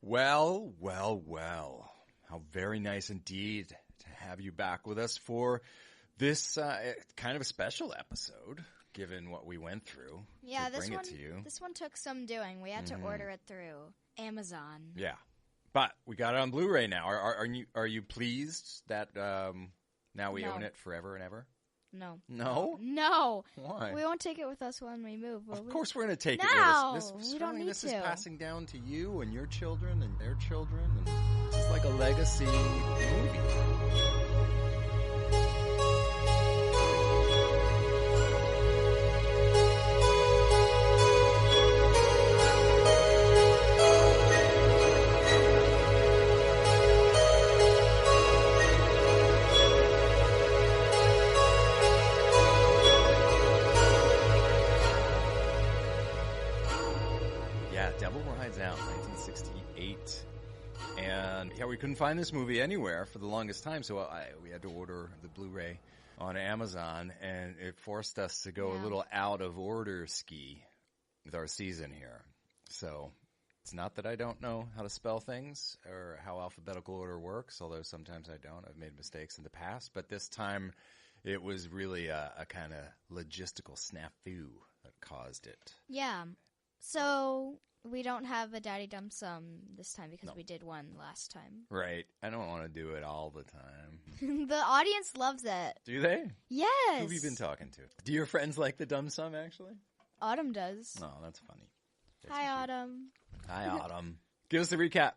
Well, well, well. How very nice indeed to have you back with us for this kind of a special episode, given what we went through to bring it to you. This one took some doing. We had to order it through Amazon. Yeah. But we got it on Blu-ray now. Are you pleased that now we own it forever and ever? No. No? No. Why? We won't take it with us when we move. Of course we're going to take it No, with us. we don't need This is to. passing down to you and your children and their children. And it's like a legacy movie. Out, 1968, and we couldn't find this movie anywhere for the longest time, so we had to order the Blu-ray on Amazon, and it forced us to go a little out of order ski with our season here. So it's not that I don't know how to spell things or how alphabetical order works, although sometimes I don't. I've made mistakes in the past, but this time it was really a kind of logistical snafu that caused it. Yeah. So we don't have a Daddy Dumb Sum this time because we did one last time. Right. I don't want to do it all the time. The audience loves it. Do they? Yes. Who have you been talking to? Do your friends like the Dumb Sum, actually? Autumn does. Oh, that's funny. Hi, Autumn. Hi, Autumn. Give us the recap.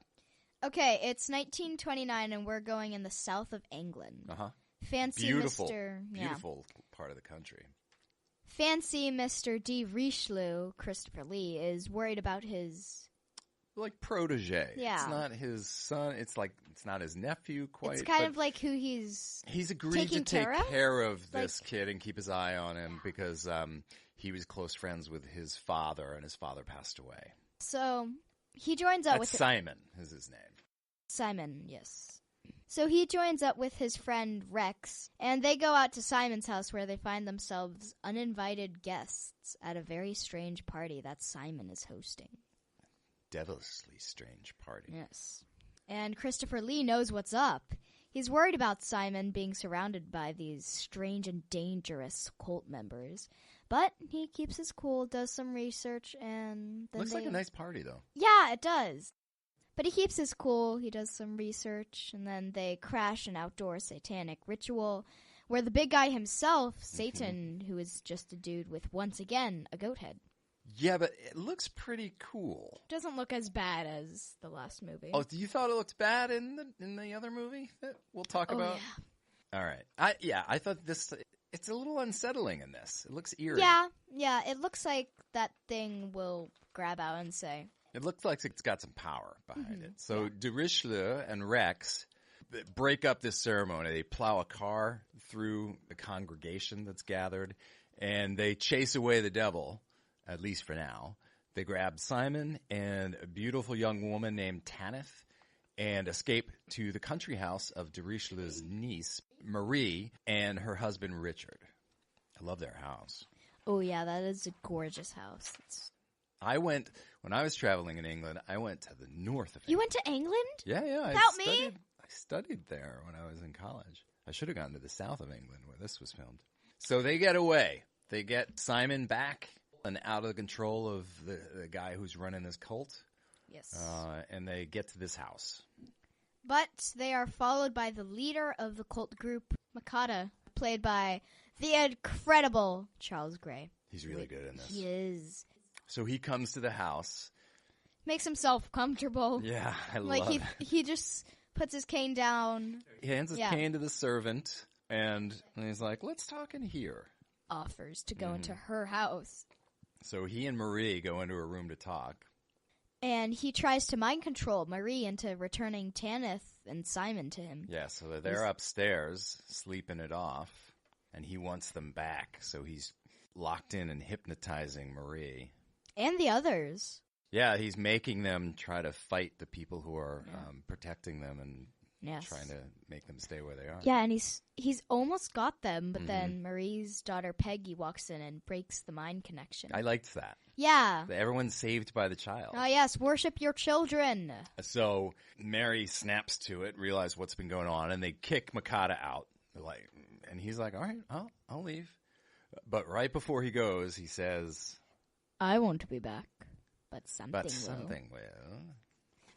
Okay, it's 1929, and we're going in the south of England. Uh-huh. Fancy Beautiful. Mr. Beautiful part of the country. Fancy Mr. de Richelieu, Christopher Lee, is worried about his... Like protege. Yeah. It's not his son. It's not his nephew quite. It's kind of like who he's agreed to take care of? care of this kid and keep his eye on him because he was close friends with his father, and his father passed away. So he joins up with... Simon is his name. Simon, yes. So he joins up with his friend Rex, and they go out to Simon's house where they find themselves uninvited guests at a very strange party that Simon is hosting. Devilishly strange party. Yes. And Christopher Lee knows what's up. He's worried about Simon being surrounded by these strange and dangerous cult members. But he keeps his cool, does some research, and then Looks like a nice party, though. Yeah, it does. But he keeps his cool, he does some research, and then they crash an outdoor satanic ritual where the big guy himself, Satan, who is just a dude with, once again, a goat head. Yeah, but it looks pretty cool. Doesn't look as bad as the last movie. Oh, you thought it looked bad in the other movie that we'll talk about? Yeah. All right. I thought this... It's a little unsettling in this. It looks eerie. Yeah, it looks like that thing will grab out and say... It looks like it's got some power behind it. So de Richelieu and Rex break up this ceremony. They plow a car through the congregation that's gathered, and they chase away the devil, at least for now. They grab Simon and a beautiful young woman named Tanith and escape to the country house of de Richelieu's niece, Marie, and her husband, Richard. I love their house. Oh, yeah, that is a gorgeous house. When I was traveling in England, I went to the north of England. You went to England? Yeah. Without me? I studied there when I was in college. I should have gone to the south of England where this was filmed. So they get away. They get Simon back and out of the control of the guy who's running this cult. Yes. And they get to this house. But they are followed by the leader of the cult group, Mocata, played by the incredible Charles Gray. He's really good in this. He is. So he comes to the house. Makes himself comfortable. Yeah, I love it. He just puts his cane down. He hands his cane to the servant, and he's like, let's talk in here. Offers to go into her house. So he and Marie go into a room to talk. And he tries to mind control Marie into returning Tanith and Simon to him. Yeah, so they're upstairs, sleeping it off, and he wants them back. So he's locked in and hypnotizing Marie. And the others. Yeah, he's making them try to fight the people who are protecting them and Yes. trying to make them stay where they are. Yeah, and he's almost got them, but then Marie's daughter Peggy walks in and breaks the mind connection. I liked that. Yeah. Everyone's saved by the child. Oh, yes, worship your children. So Mary snaps to it, realize what's been going on, and they kick Mocata out. And he's like, all right, I'll leave. But right before he goes, he says, I won't be back, but something but will. something will.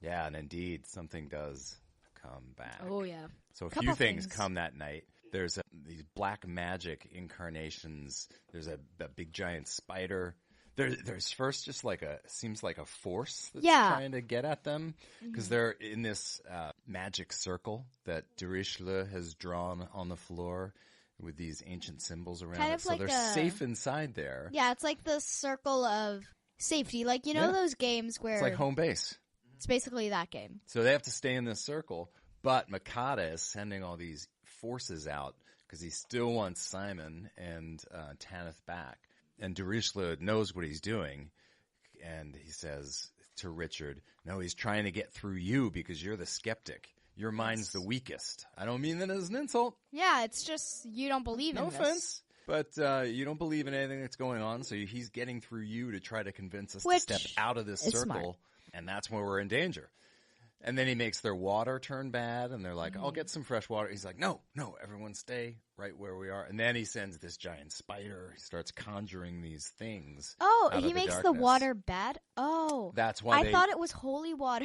Yeah, and indeed, something does come back. Oh, yeah. So a few things come that night. There's these black magic incarnations. There's a big giant spider. There's first just seems like a force that's trying to get at them because they're in this magic circle that de Richelieu has drawn on the floor with these ancient symbols around it. So they're safe inside there. Yeah, it's like the circle of safety. Like, you know those games where... It's like home base. It's basically that game. So they have to stay in this circle, but Mocata is sending all these forces out because he still wants Simon and Tanith back. And de Richelieu knows what he's doing, and he says to Richard, no, he's trying to get through you because you're the skeptic. Your mind's the weakest. I don't mean that as an insult. Yeah, it's just you don't believe in this. No offense. But you don't believe in anything that's going on, so he's getting through you to try to convince us to step out of this circle, smart. And that's where we're in danger. And then he makes their water turn bad, and they're like, I'll get some fresh water. He's like, no, everyone stay right where we are. And then he sends this giant spider. He starts conjuring these things. Oh, he makes darkness. the water bad? Oh. That's why I thought it was holy water.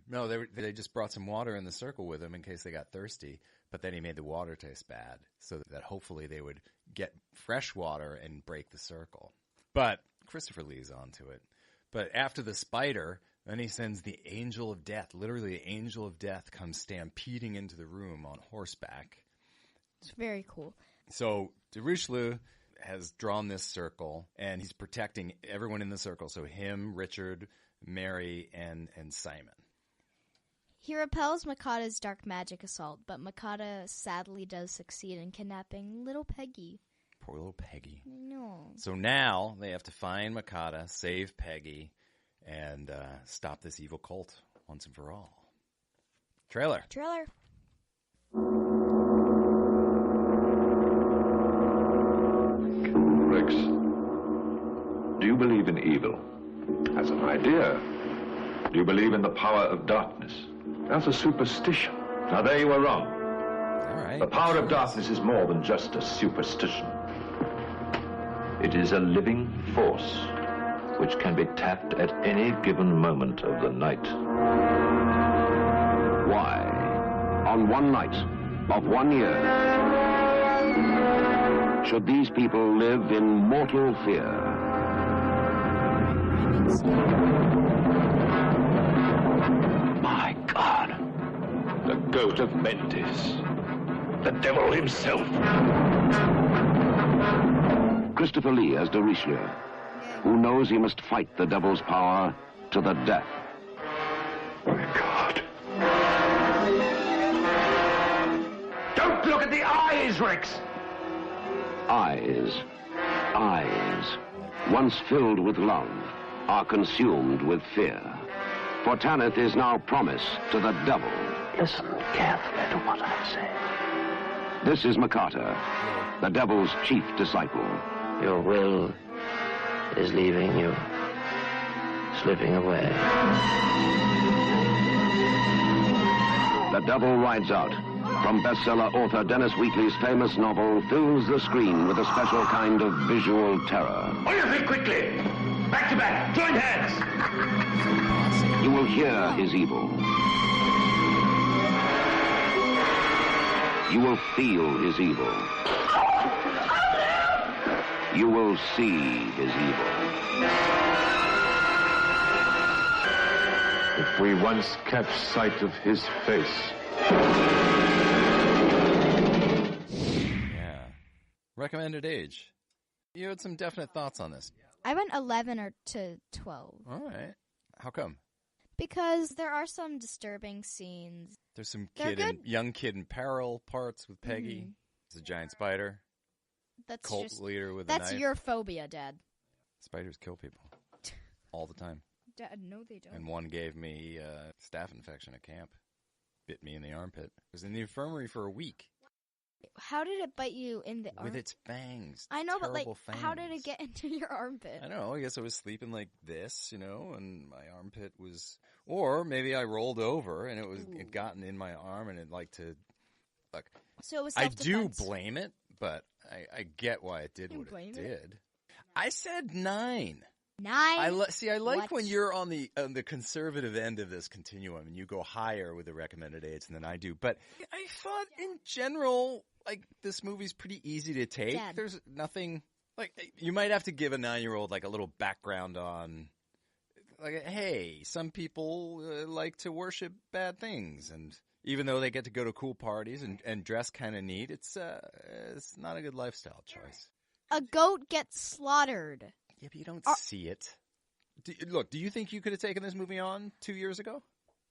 No, they just brought some water in the circle with them in case they got thirsty. But then he made the water taste bad so that hopefully they would get fresh water and break the circle. But Christopher Lee's onto it. But after the spider... Then he sends the angel of death. Literally, the angel of death comes stampeding into the room on horseback. It's very cool. So de Richelieu has drawn this circle, and he's protecting everyone in the circle. So him, Richard, Mary, and Simon. He repels Mocata's dark magic assault, but Mocata sadly does succeed in kidnapping little Peggy. Poor little Peggy. No. So now they have to find Mocata, save Peggy, and stop this evil cult once and for all. Trailer. Rex, do you believe in evil? As an idea. Do you believe in the power of darkness? As a superstition. Now there you are wrong. All right. The power of darkness is more than just a superstition. It is a living force which can be tapped at any given moment of the night. Why, on one night of 1 year, should these people live in mortal fear? My God! The goat of Mentis. The devil himself. Christopher Lee as de Richelieu, who knows he must fight the devil's power to the death. My God. Don't look at the eyes, Rex! Eyes, once filled with love, are consumed with fear. For Tanith is now promise to the devil. Listen carefully to what I say. This is Mocata, the devil's chief disciple. Your will is leaving you, slipping away. The Devil Rides Out, from bestseller author Dennis Wheatley's famous novel, fills the screen with a special kind of visual terror. On your feet quickly! Back to back, joined hands! You will hear his evil. You will feel his evil. You will see his evil. If we once catch sight of his face. Yeah. Recommended age. You had some definite thoughts on this. I went 11 or to 12. All right. How come? Because there are some disturbing scenes. There's some They're young kid in peril parts with Peggy. There's a giant spider. That's Cult just leader with a knife. that's your phobia, Dad. Spiders kill people all the time. Dad, no, they don't. And one gave me a staph infection at camp. bit me in the armpit. I was in the infirmary for a week. How did it bite you in the arm? With its fangs. I know, but like, Terrible fangs. how did it get into your armpit? I don't know. I guess I was sleeping like this, and my armpit was, or maybe I rolled over and it gotten in my arm and it look. So it was I self-defense. do blame it, but I get why it did what it did. I said 9. 9? I like What? when you're on the conservative end of this continuum and you go higher with the recommended age than I do. But I thought in general, like, this movie's pretty easy to take. Dad. There's nothing, like, you might have to give a 9-year-old like a little background on, like, hey, some people like to worship bad things, and even though they get to go to cool parties and dress kind of neat, it's not a good lifestyle choice. A goat gets slaughtered. Yeah, but you don't see it. Do you think you could have taken this movie on 2 years ago?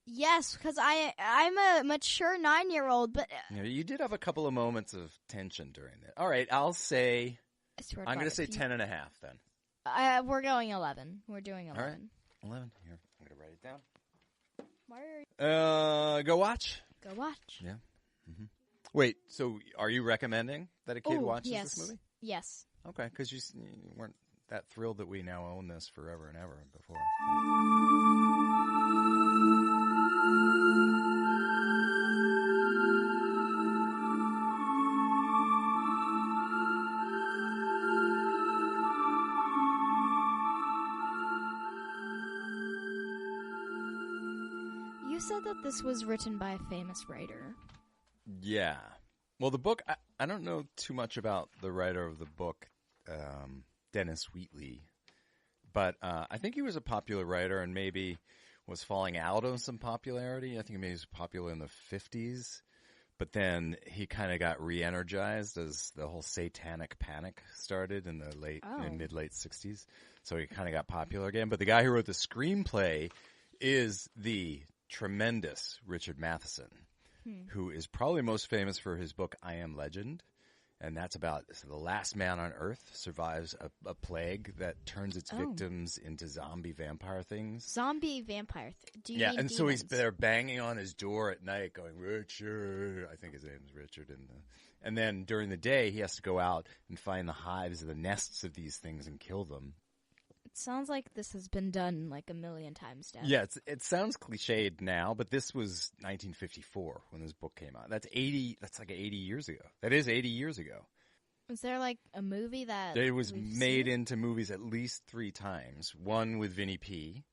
Yes, because I'm a mature 9-year-old, but You did have a couple of moments of tension during it. All right, I'll say, I swear I'm going to say if you- 10.5 then. We're going 11. We're doing 11. All right, 11. Here, I'm going to write it down. Why are you... Go watch. Go watch. Yeah. Mm-hmm. Wait, so are you recommending that a kid watches yes. this movie? Yes. Okay, because you weren't that thrilled that we now own this forever and ever before. You said that this was written by a famous writer. Yeah. Well, the book, I don't know too much about the writer of the book, Dennis Wheatley, but I think he was a popular writer and maybe was falling out of some popularity. I think maybe he was popular in the 50s, but then he kind of got re-energized as the whole Satanic panic started in the mid-late 60s. So he kind of got popular again. But the guy who wrote the screenplay is the tremendous Richard Matheson, who is probably most famous for his book I Am Legend. And that's about the last man on Earth survives a plague that turns its victims into zombie vampire things. Zombie vampire. Do you Yeah, mean and demons? so he's there banging on his door at night going, Richard. I think his name is Richard. And then during the day, he has to go out and find the hives or the nests of these things and kill them. It sounds like this has been done like a million times now. Yeah, it sounds cliched now, but this was 1954 when this book came out. That's like 80 years ago. That is 80 years ago. Is there like a movie that It was we've made seen? into movies at least 3 times. One with Vinnie P.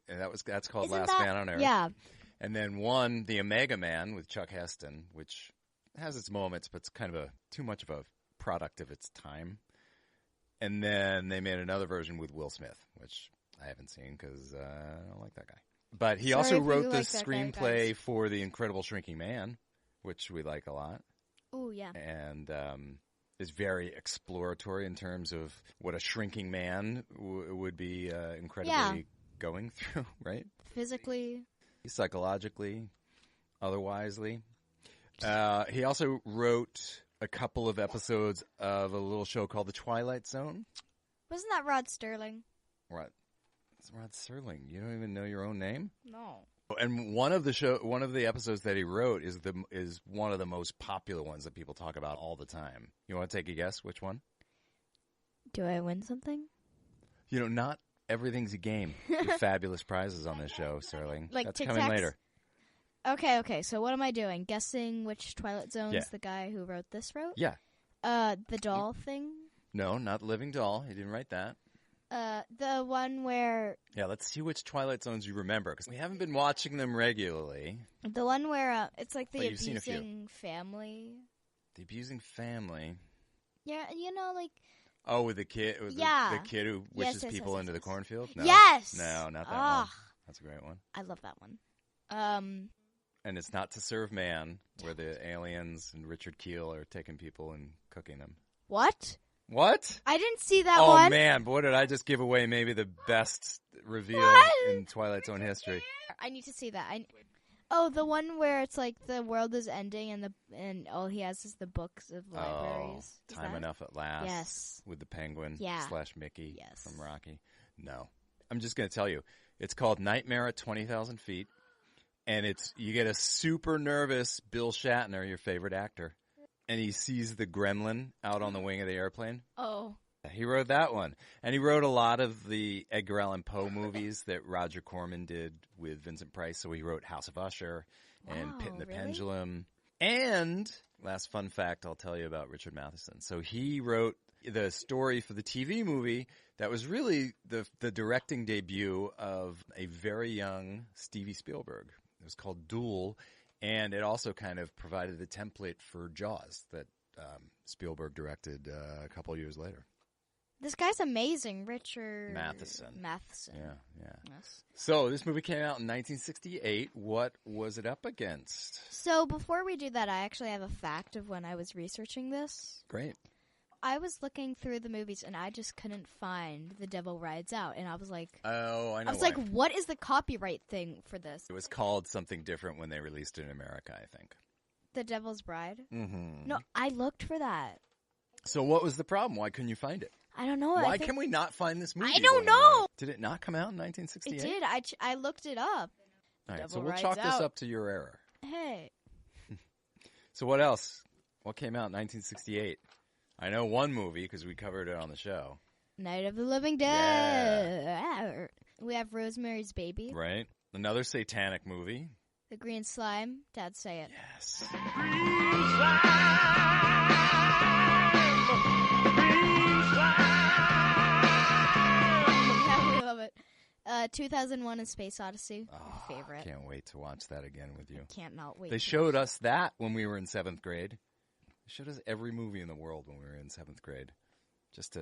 And that's called Isn't Last that- Man on Earth. Yeah. And then one, The Omega Man with Chuck Heston, which has its moments, but it's kind of too much of a product of its time. And then they made another version with Will Smith, which I haven't seen because I don't like that guy. But he Sorry also if you wrote like this that guy, screenplay guys. for The Incredible Shrinking Man, which we like a lot. Oh, yeah. And is very exploratory in terms of what a shrinking man would be incredibly going through, right? Physically. Psychologically, otherwisely. He also wrote a couple of episodes of a little show called The Twilight Zone. Wasn't that Rod Sterling? What? It's Rod Serling. You don't even know your own name? No. And one of the episodes that he wrote is one of the most popular ones that people talk about all the time. You want to take a guess which one? Do I win something? Not everything's a game. With fabulous prizes on this show, Sterling. Like That's Tic coming Tacs? later. Okay, so what am I doing? Guessing which Twilight Zones Yeah. the guy who wrote this wrote? Yeah. The doll thing? No, not Living Doll. He didn't write that. The one where... Yeah, let's see which Twilight Zones you remember, because we haven't been watching them regularly. The one where it's like the But you've seen a few. abusing family. The Abusing Family. Yeah, like... Oh, with the kid, with Yeah. the kid who wishes yes, people yes, into the yes. cornfield? No. Yes! No, not that one. Ah. That's a great one. I love that one. And it's Not to Serve Man, where the aliens and Richard Keel are taking people and cooking them. What? What? I didn't see that Oh, one. man, boy, did I just give away maybe the best reveal What? in Twilight Zone history. I need to see that. Oh, the one where it's like the world is ending and all he has is the books of libraries. Is Time that- Enough at Last. Yes. With the penguin Yeah. / Mickey Yes. from Rocky. No. I'm just going to tell you. It's called Nightmare at 20,000 Feet. And you get a super nervous Bill Shatner, your favorite actor, and he sees the gremlin out on the wing of the airplane. Oh. He wrote that one. And he wrote a lot of the Edgar Allan Poe movies that Roger Corman did with Vincent Price. So he wrote House of Usher and Pit and the really? Pendulum. And last fun fact I'll tell you about Richard Matheson. So he wrote the story for the TV movie that was really the directing debut of a very young Stevie Spielberg. It was called Duel, and it also kind of provided the template for Jaws that Spielberg directed a couple years later. This guy's amazing, Richard Matheson. Yeah. Yes. So this movie came out in 1968. What was it up against? So before we do that, I actually have a fact of when I was researching this. Great. I was looking through the movies and I just couldn't find The Devil Rides Out, and I was like, Oh, I know. like, what is the copyright thing for this? It was called something different when they released it in America, I think. The Devil's Bride? Mm-hmm. No, I looked for that. So what was the problem? Why couldn't you find it? I don't know. Why can we not find this movie? I don't know. Did it not come out in 1968? It did. I looked it up. All right, so Devil we'll Rides chalk this Out. up to your error. Hey. So what else? What came out in 1968? I know one movie because we covered it on the show. Night of the Living Dead. We have Rosemary's Baby. Right. Another satanic movie. The Green Slime. Dad, say it. Yes. Yeah, we love it. 2001: A Space Odyssey. My favorite. Can't wait to watch that again with you. Can't not wait. They showed us that when we were in 7th grade. They showed us every movie in the world when we were in 7th grade. Just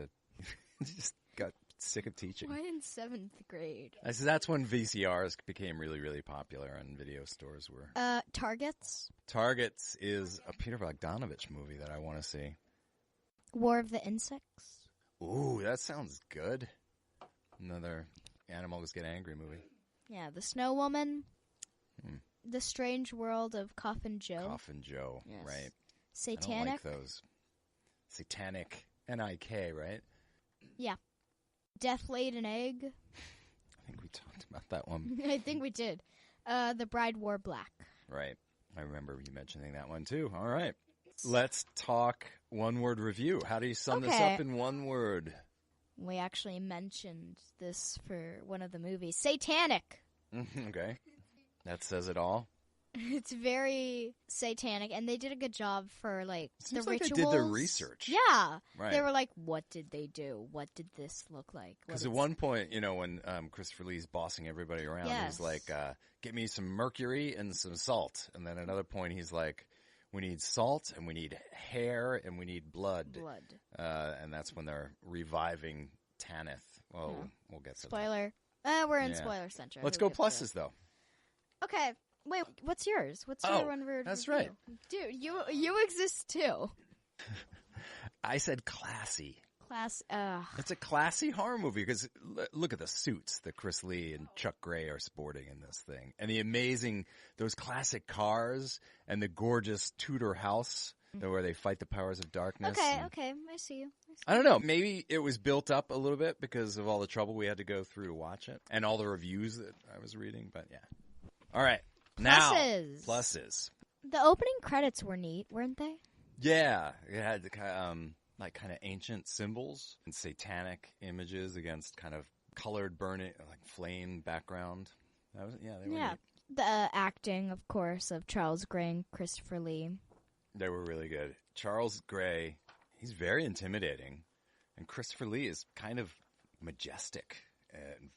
got sick of teaching. Why in 7th grade? So that's when VCRs became really, really popular and video stores were. Targets. Targets is a Peter Bogdanovich movie that I want to see. War of the Insects. Ooh, that sounds good. Another Animals Get Angry movie. Yeah, The Snow Woman. The Strange World of Coffin Joe. Coffin Joe, Yes. right. Satanic. I don't like those. Satanic. N-I-K, right? Yeah. Death Laid an Egg. I think we talked about that one. I think we did. The Bride Wore Black. Right. I remember you mentioning that one too. All right. Let's talk one-word review. How do you sum this up in one word? We actually mentioned this for one of the movies. Satanic. Okay. That says it all. It's very satanic, and they did a good job for, like, Seems the like rituals. they did their research. Yeah. Right. They were like, what did they do? What did this look like? Because at one point, when Christopher Lee's bossing everybody around, Yes. he's like, get me some mercury and some salt. And then at another point, he's like, we need salt, and we need hair, and we need blood. And that's when they're reviving Tanith. Well, we'll get to Spoiler. We're in spoiler center. Let's go pluses, though. Okay. Wait, what's yours? What's your one word? That's review? right. Dude, you exist too. I said classy. Class. It's a classy horror movie because look at the suits that Chris Lee and Chuck Gray are sporting in this thing. And those classic cars and the gorgeous Tudor house where they fight the powers of darkness. Okay, I see you. I don't know. Maybe it was built up a little bit because of all the trouble we had to go through to watch it and all the reviews that I was reading. But yeah. All right. Now, pluses. The opening credits were neat, weren't they? Yeah. It had the kind of ancient symbols and satanic images against kind of colored burning, like flame background. They were neat. The acting, of course, of Charles Gray and Christopher Lee. They were really good. Charles Gray, he's very intimidating. And Christopher Lee is kind of majestic.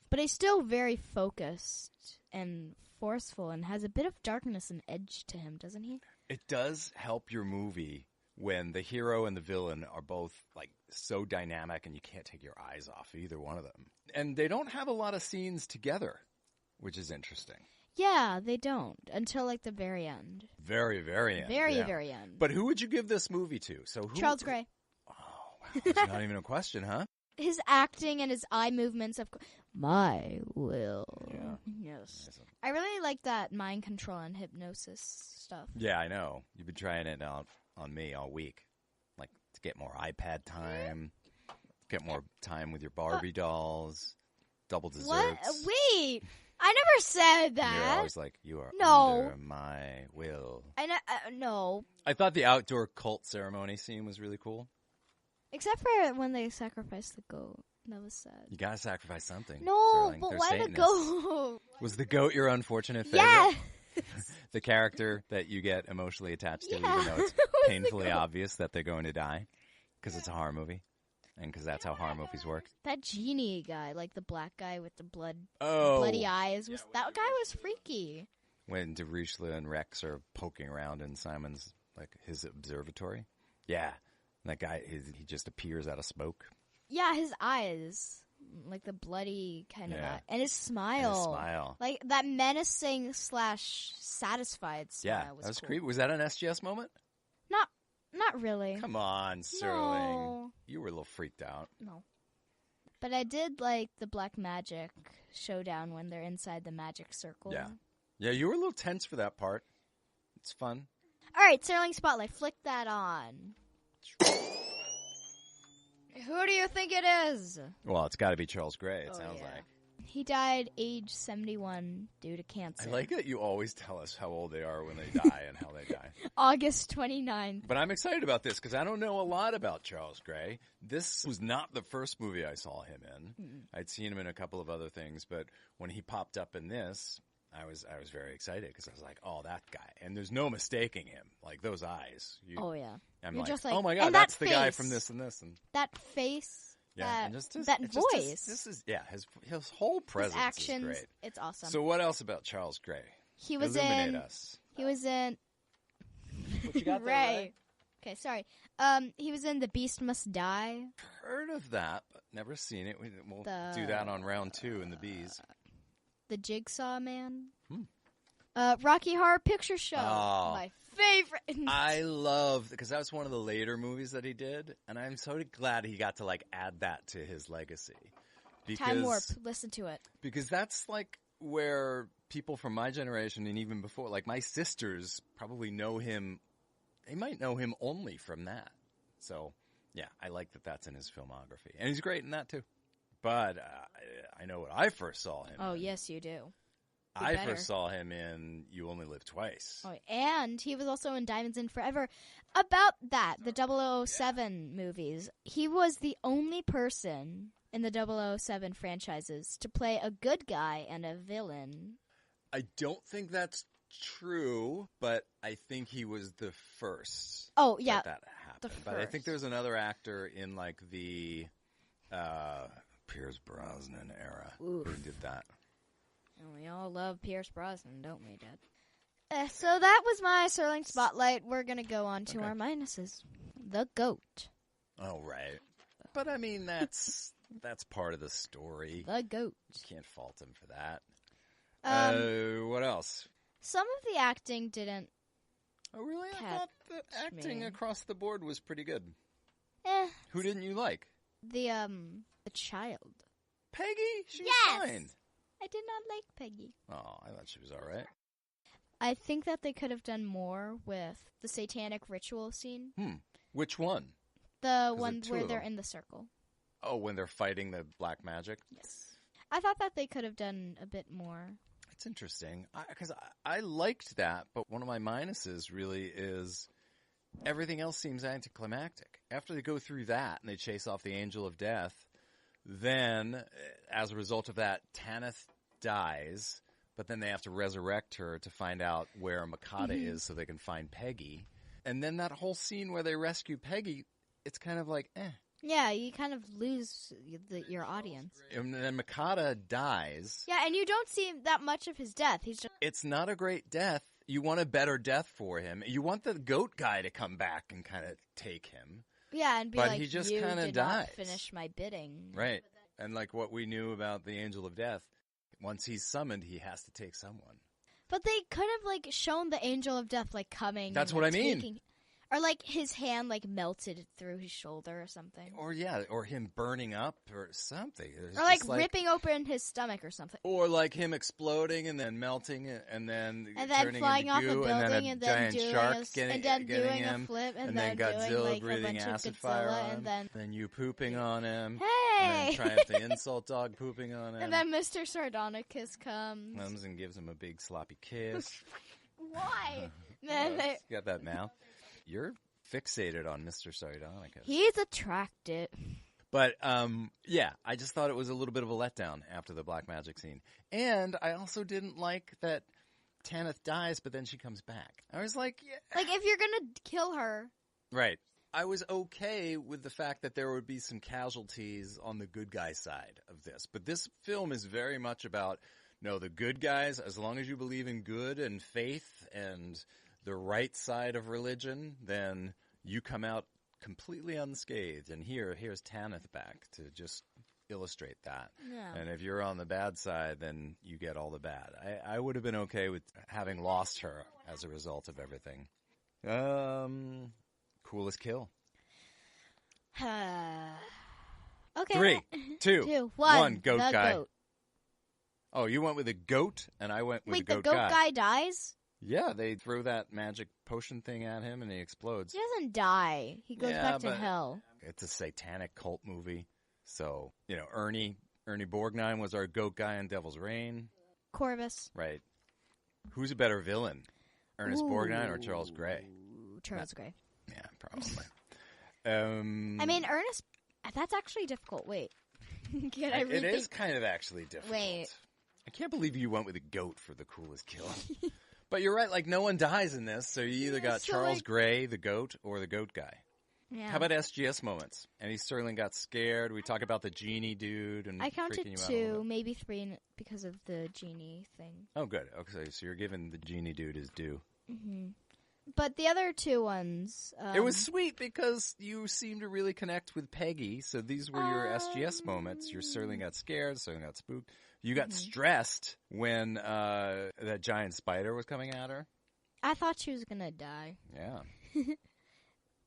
But he's still very focused and forceful and has a bit of darkness and edge to him, doesn't he? It does help your movie when the hero and the villain are both like so dynamic and you can't take your eyes off either one of them. And they don't have a lot of scenes together, which is interesting. Yeah, they don't until like the very end. Very, very end. Very end. But who would you give this movie to? Charles Gray. Oh, wow. That's not even a question, huh? His acting and his eye movements of my will. Yeah. Yes. I really like that mind control and hypnosis stuff. Yeah, I know. You've been trying it out on me all week. Like to get more iPad time, get more time with your Barbie dolls, double desserts. What? Wait. I never said You're that. always like, you are No. under my will. No. I thought the outdoor cult ceremony scene was really cool. Except for when they sacrificed the goat. That was sad. You gotta sacrifice something. No, Sterling. but They're why the Satanists. goat? Was the goat your unfortunate favorite? Yeah. The character that you get emotionally attached to, Yeah. even though it's It was the painfully goat. obvious that they're going to die, because it's a horror movie, and because that's how horror movies work. That genie guy, like the black guy with the Oh, bloody eyes, that guy was freaky. when DeRichelieu and Rex are poking around in Simon's, like, his observatory. Yeah, and that guy, he just appears out of smoke. Yeah, his eyes, like the bloody kind of Yeah. eye, and his smile, And his smile. like that menacing / satisfied smile. Yeah, was that was cool. creepy. Was that an SGS moment? Not really. Come on, Sterling. No. You were a little freaked out. No. But I did like the black magic showdown when they're inside the magic circle. Yeah. Yeah, you were a little tense for that part. It's fun. All right, Sterling Spotlight, flick that on. Who do you think it is? Well, it's got to be Charles Gray, it Oh, sounds yeah. like. He died age 71 due to cancer. I like that you always tell us how old they are when they die and how they die. August 29th. But I'm excited about this because I don't know a lot about Charles Gray. This was not the first movie I saw him in. I'd seen him in a couple of other things, but when he popped up in this, I was very excited because I was like, oh, that guy. And there's no mistaking him. Like, those eyes. Oh, yeah. I'm You're like, just like, oh my God, and that that's the guy face. from this and this. And That face, yeah, and just that it voice, This is his whole presence his actions, is great. it's awesome. So what else about Charles Gray? he was Illuminate in. us. He was in. What you got there, Ray. Ray? Okay, sorry. He was in The Beast Must Die. Heard of that, but never seen it. We'll The- do that on round 2 in the Bees. The Jigsaw Man. Hmm. Rocky Horror Picture Show. Oh. My favorite. I love, because that was one of the later movies that he did, and I'm so glad he got to, like, add that to his legacy. Because, Time Warp. Listen to it. Because that's, like, where people from my generation and even before, like, my sisters probably know him. They might know him only from that. So, yeah, I like that that's in his filmography. And he's great in that, too. But I know what I first saw him Oh, in. yes, you do. I better. first saw him in You Only Live Twice. Oh, and he was also in Diamonds in Forever. About that, the 007 movies, he was the only person in the 007 franchises to play a good guy and a villain. I don't think that's true, but I think he was the first. Oh, yeah. That happened. the But I think first. there's another actor in like the Pierce Brosnan era who did that. And we all love Pierce Brosnan, don't we, Dad? So that was my Sterling Spotlight. We're going to go on to Okay. our minuses. The goat. Oh, right. But I mean, that's part of the story. The goat. You can't fault him for that. What else? Some of the acting didn't. Oh, really? I Catch thought the acting me. across the board was pretty good. Eh. Who didn't you like? The child. Peggy? She was Yes! fine. I did not like Peggy. Oh, I thought she was all right. I think that they could have done more with the satanic ritual scene. Which one? The there one are two where of they're them. in the circle. Oh, when they're fighting the black magic? Yes. I thought that they could have done a bit more. It's interesting. Because I liked that, but one of my minuses really is everything else seems anticlimactic. After they go through that and they chase off the Angel of Death, then, as a result of that, Tanith dies, but then they have to resurrect her to find out where Mocata is so they can find Peggy. And then that whole scene where they rescue Peggy, it's kind of like, eh. Yeah, you kind of lose your audience. And then Mocata dies. Yeah, and you don't see that much of his death. He's just It's not a great death. You want a better death for him. You want the goat guy to come back and kind of take him. and be But like, he just you kinda did not dies. finish my bidding. Right. And like what we knew about the Angel of Death, once he's summoned, he has to take someone. But they could have like shown the Angel of Death like coming. That's and, what like, I mean. taking- Or like his hand like melted through his shoulder or something. Or him burning up or something. It's Or like just ripping open his stomach or something. Or like him exploding and then melting and then turning flying into off goo, a building and then a and then giant doing shark and then getting doing him, a flip and then then Godzilla doing like breathing a bunch acid of fire Godzilla on him, and then you pooping on him, hey, and then Triumph the Insult Dog pooping on him, and then Mr. Sardonicus comes and gives him a big sloppy kiss. Why? Then they, You got that mouth. You're fixated on Mr. Sardonicus. he's attracted. But, I just thought it was a little bit of a letdown after the black magic scene. And I also didn't like that Tanith dies, but then she comes back. I was like, yeah. Like, if you're gonna kill her. Right. I was okay with the fact that there would be some casualties on the good guy side of this. But this film is very much about, no, the good guys, as long as you believe in good and faith and the right side of religion, then you come out completely unscathed. And here's Tanith back to just illustrate that. Yeah. And if you're on the bad side, then you get all the bad. I would have been okay with having lost her as a result of everything. Coolest kill. Okay. 3, 2, 1. Goat the guy. Goat. Oh, you went with a goat, and I went with Wait, a goat the goat guy dies? Yeah, they throw that magic potion thing at him, and he explodes. He doesn't die. He goes Yeah, back to but hell. It's a satanic cult movie. So, Ernie Borgnine was our goat guy in Devil's Reign. Corbus. Right. Who's a better villain? Ernest Borgnine or Charles Gray? Charles Gray. Yeah, probably. I mean, Ernest, that's actually difficult. Wait. Can I it is kind of actually difficult. Wait. I can't believe you went with a goat for the coolest kill. But you're right, like no one dies in this, so you either got Charles Gray, the goat, or the goat guy. Yeah. How about SGS moments? Any Sterling got scared? We talk about the genie dude and I counted freaking you out a 2, little bit. maybe 3 because of the genie thing. Oh, good. Okay, so you're giving the genie dude his due. Mm-hmm. But the other 2 ones... it was sweet because you seemed to really connect with Peggy, so these were your SGS moments. Your Sterling got scared, Sterling got spooked. You got stressed when that giant spider was coming at her. I thought she was going to die. Yeah.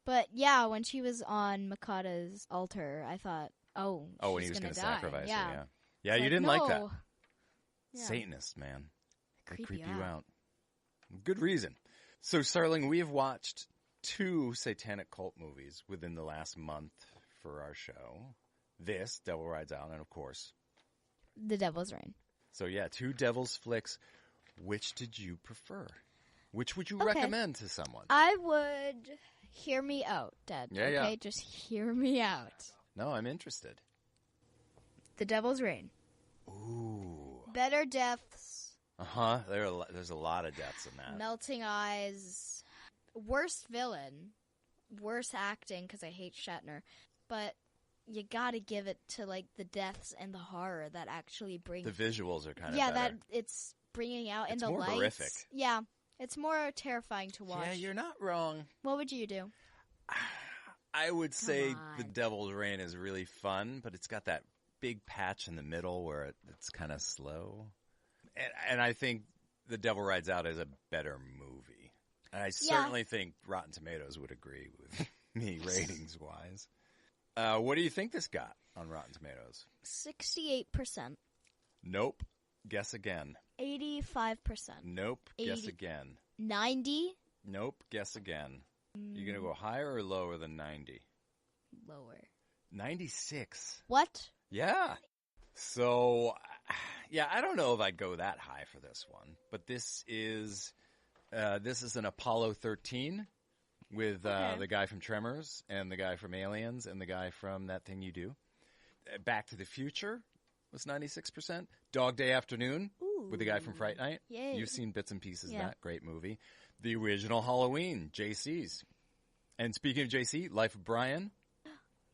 But yeah, when she was on Mocata's altar, I thought, when he was going to sacrifice yeah. her, yeah. It's You didn't like that. no. Yeah. Satanist, man. They Creep you you out. Good reason. So, Sterling, we have watched 2 satanic cult movies within the last month for our show. This, Devil Rides Out, and of course... The Devil's Reign. So, 2 Devil's flicks. Which did you prefer? Which would you recommend to someone? I would... Hear me out, Dad. Yeah, okay? yeah. Just hear me out. No, I'm interested. The Devil's Reign. Ooh. Better deaths. Uh-huh. There's a lot of deaths in that. Melting eyes. Worst villain. Worst acting, because I hate Shatner. But you gotta give it to, like, the deaths and the horror that actually bring... The visuals are kind of Yeah, better. that it's bringing out in It's the more lights. horrific. Yeah. It's more terrifying to watch. Yeah, you're not wrong. What would you do? I would say on. The Devil's Reign is really fun, but it's got that big patch in the middle where it's kind of slow. And I think The Devil Rides Out is a better movie. And I certainly think Rotten Tomatoes would agree with me ratings-wise. What do you think this got on Rotten Tomatoes? 68%. Nope. Guess again. 85%. Nope. 80. Guess again. 90? Nope. Guess again. You going to go higher or lower than 90? Lower. 96. What? Yeah. So, I don't know if I'd go that high for this one, but this is an Apollo 13 with the guy from Tremors and the guy from Aliens and the guy from That Thing You Do. Back to the Future was 96%. Dog Day Afternoon with the guy from Fright Night. Yay. You've seen bits and pieces of that. Great movie. The original Halloween, JC's. And speaking of JC, Life of Brian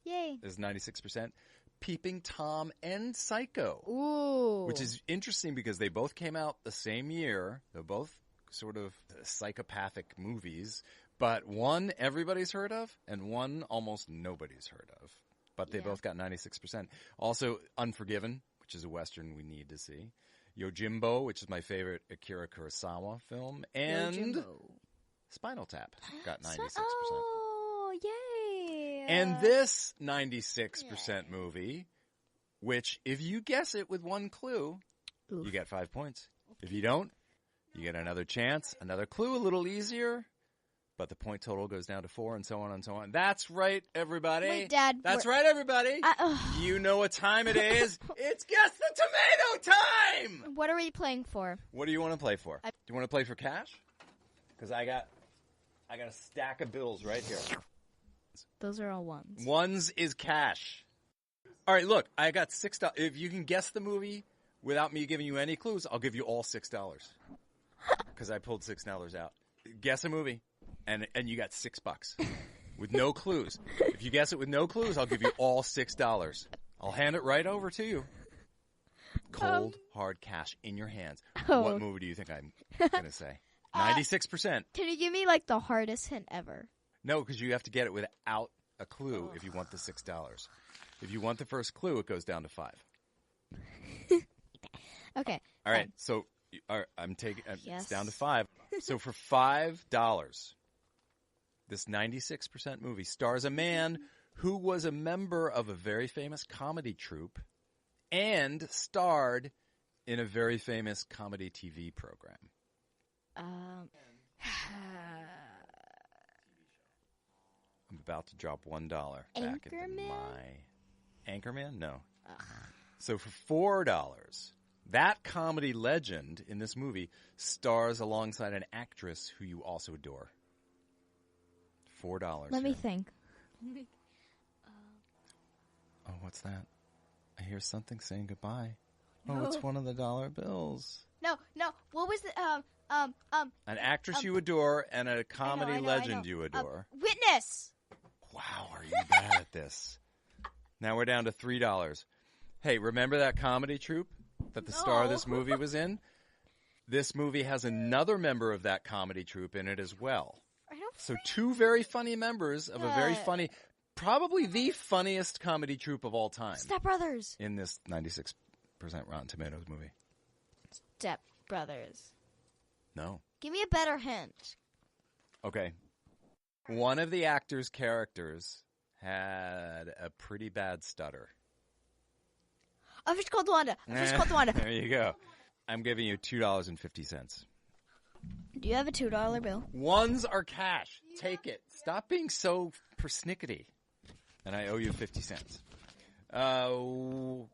Yay. is 96%. Peeping Tom and Psycho. Ooh. Which is interesting because they both came out the same year. They're both sort of psychopathic movies. But one everybody's heard of and one almost nobody's heard of. But they both got 96%. Also, Unforgiven, which is a Western we need to see. Yojimbo, which is my favorite Akira Kurosawa film. And Yojimbo. Spinal Tap got 96%. Oh, yay! And this 96% movie, which if you guess it with one clue, you get 5 points. If you don't, you get another chance, another clue, a little easier, but the point total goes down to 4 and so on and so on. That's right, everybody. Wait, Dad. That's right, everybody. You know what time it is. It's Guess the Tomato time! What are we playing for? What do you want to play for? Do you want to play for cash? Because I got a stack of bills right here. Those are all ones. Ones is cash. All right, look, I got $6. If you can guess the movie without me giving you any clues, I'll give you all $6. Because I pulled $6 out. Guess a movie, and you got $6 with no clues. If you guess it with no clues, I'll give you all $6. I'll hand it right over to you. Cold, hard cash in your hands. What movie do you think I'm going to say? 96%. Can you give me like the hardest hint ever? No, because you have to get it without a clue if you want the $6. If you want the first clue, it goes down to 5. Okay. All right. So I'm taking Yes. it's down to 5. So for $5, this 96% movie stars a man who was a member of a very famous comedy troupe and starred in a very famous comedy TV program. I'm about to drop $1 back into Anchorman? my Anchorman? No. So for $4, that comedy legend in this movie stars alongside an actress who you also adore. $4. Let me here. think. Oh, what's that? I hear something saying goodbye. Oh, it's one of the dollar bills. No. What was the An actress you adore and a comedy I know. legend you adore. Witness? Wow, are you bad at this? Now we're down to $3. Hey, remember that comedy troupe that the star of this movie was in? This movie has another member of that comedy troupe in it as well. So 2 very funny members of a very funny, probably the funniest comedy troupe of all time. Step Brothers. In this 96% Rotten Tomatoes movie. Step Brothers. No. Give me a better hint. Okay. One of the actors' characters had a pretty bad stutter. A Fish Called Wanda. A Fish Called Wanda. There you go. I'm giving you $2.50. Do you have a $2 bill? Ones are cash. Take it. Stop being so persnickety. And I owe you 50 cents. So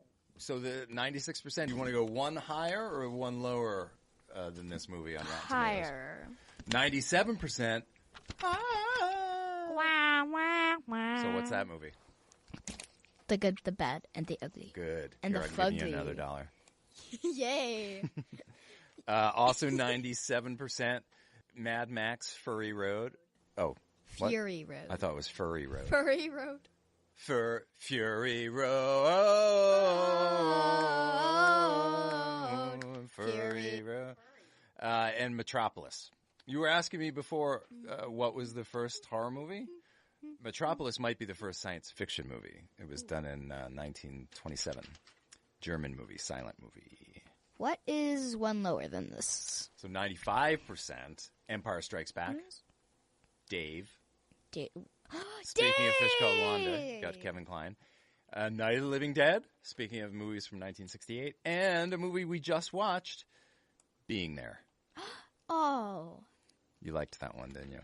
the 96%, you want to go one higher or one lower than this movie on Rotten Tomatoes? Higher. 97%. Wah, wah, wah. So what's that movie? The Good, the Bad, and the Ugly. Good. And Here, the I'll give you fugly. another $1. Yay. Also 97%. Mad Max Fury Road. Oh. What? Fury Road. I thought it was Furry Road. Fury Road. Fury Road. Furry Road. And Metropolis. You were asking me before what was the first horror movie? Metropolis might be the first science fiction movie. It was done in 1927. German movie, silent movie. What is one lower than this? So 95%, Empire Strikes Back. Dave. Speaking of Fish Called Wanda, got Kevin Kline. Night of the Living Dead, speaking of movies from 1968. And a movie we just watched, Being There. Oh. You liked that one, didn't you?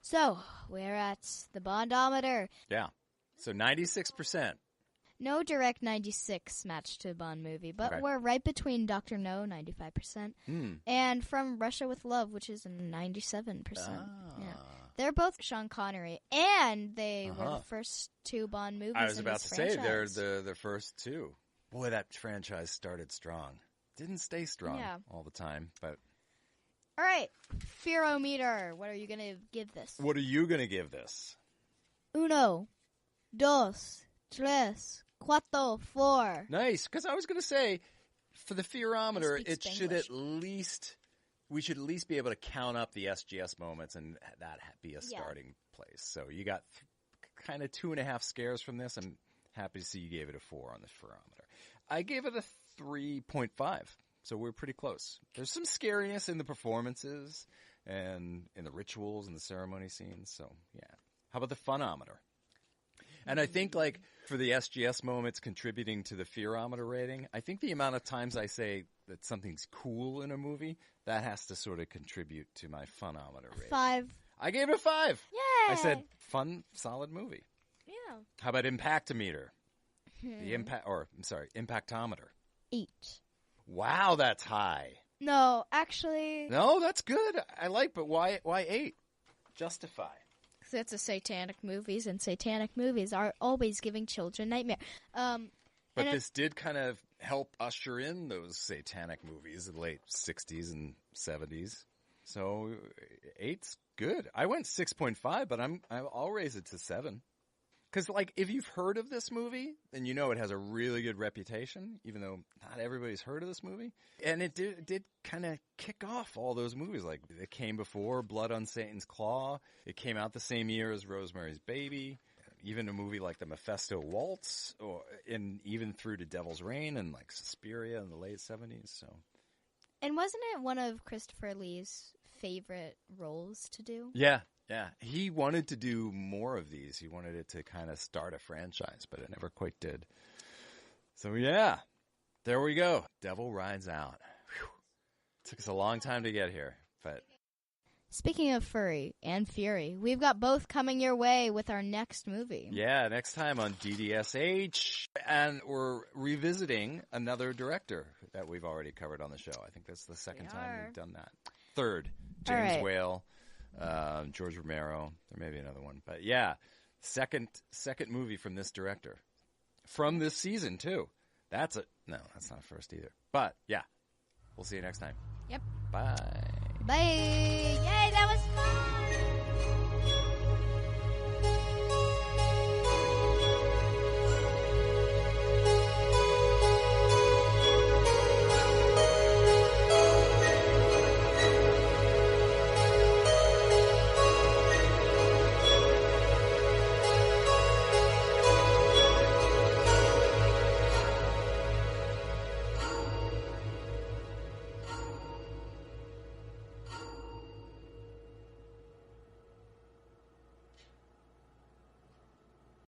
So, we're at the Bondometer. Yeah. So 96%. No direct 96 match to a Bond movie, but Okay. we're right between Dr. No, 95%, and From Russia with Love, which is 97%. Yeah. They're both Sean Connery, and they were the first 2 Bond movies I was in about this to say, they're franchise. the first 2. Boy, that franchise started strong. Didn't stay strong all the time, but... All right, Fearometer. What are you going to give this? What are you going to give this? 1, 2, 3, 4, 4. Nice, because I was going to say, for the Fearometer, He it speaks should Spanglish. at least... We should at least be able to count up the SGS moments and that be a starting place. So you got kind of 2.5 scares from this. I'm happy to see you gave it a 4 on the Fearometer. I gave it a 3.5, so we're pretty close. There's some scariness in the performances and in the rituals and the ceremony scenes. So, yeah. How about the funometer? And I think, like, for the SGS moments contributing to the fearometer rating, I think the amount of times I say that something's cool in a movie, that has to sort of contribute to my funometer rating. 5. I gave it a 5. Yay! I said, fun, solid movie. Yeah. How about impactometer? The impactometer. 8. Wow, that's high. No, actually, No, that's good. I like, but why 8? Justify. it's a satanic movies, and satanic movies are always giving children nightmare. But and this did kind of help usher in those satanic movies in the late 60s and 70s. So 8's good. I went 6.5, but I'll raise it to 7. Because, like, if you've heard of this movie, then you know it has a really good reputation, even though not everybody's heard of this movie. And it did kind of kick off all those movies. Like, it came before Blood on Satan's Claw. It came out the same year as Rosemary's Baby. Even a movie like The Mephisto Waltz, and even through to Devil's Reign and, like, Suspiria in the late 70s. So, And wasn't it one of Christopher Lee's favorite roles to do? yeah. He wanted to do more of these. He wanted it to kind of start a franchise, but it never quite did. So, yeah. There we go. Devil Rides Out. Whew. Took us a long time to get here, but... Speaking of furry and fury, we've got both coming your way with our next movie. Yeah, next time on DDSH. And we're revisiting another director that we've already covered on the show. I think that's the second time we've done that. Third, James right. Whale, George Romero. There may be another one. But yeah, second movie from this director. From this season, too. That's not first either. But yeah, we'll see you next time. Yep. Bye. Bye. Yay, that was fun.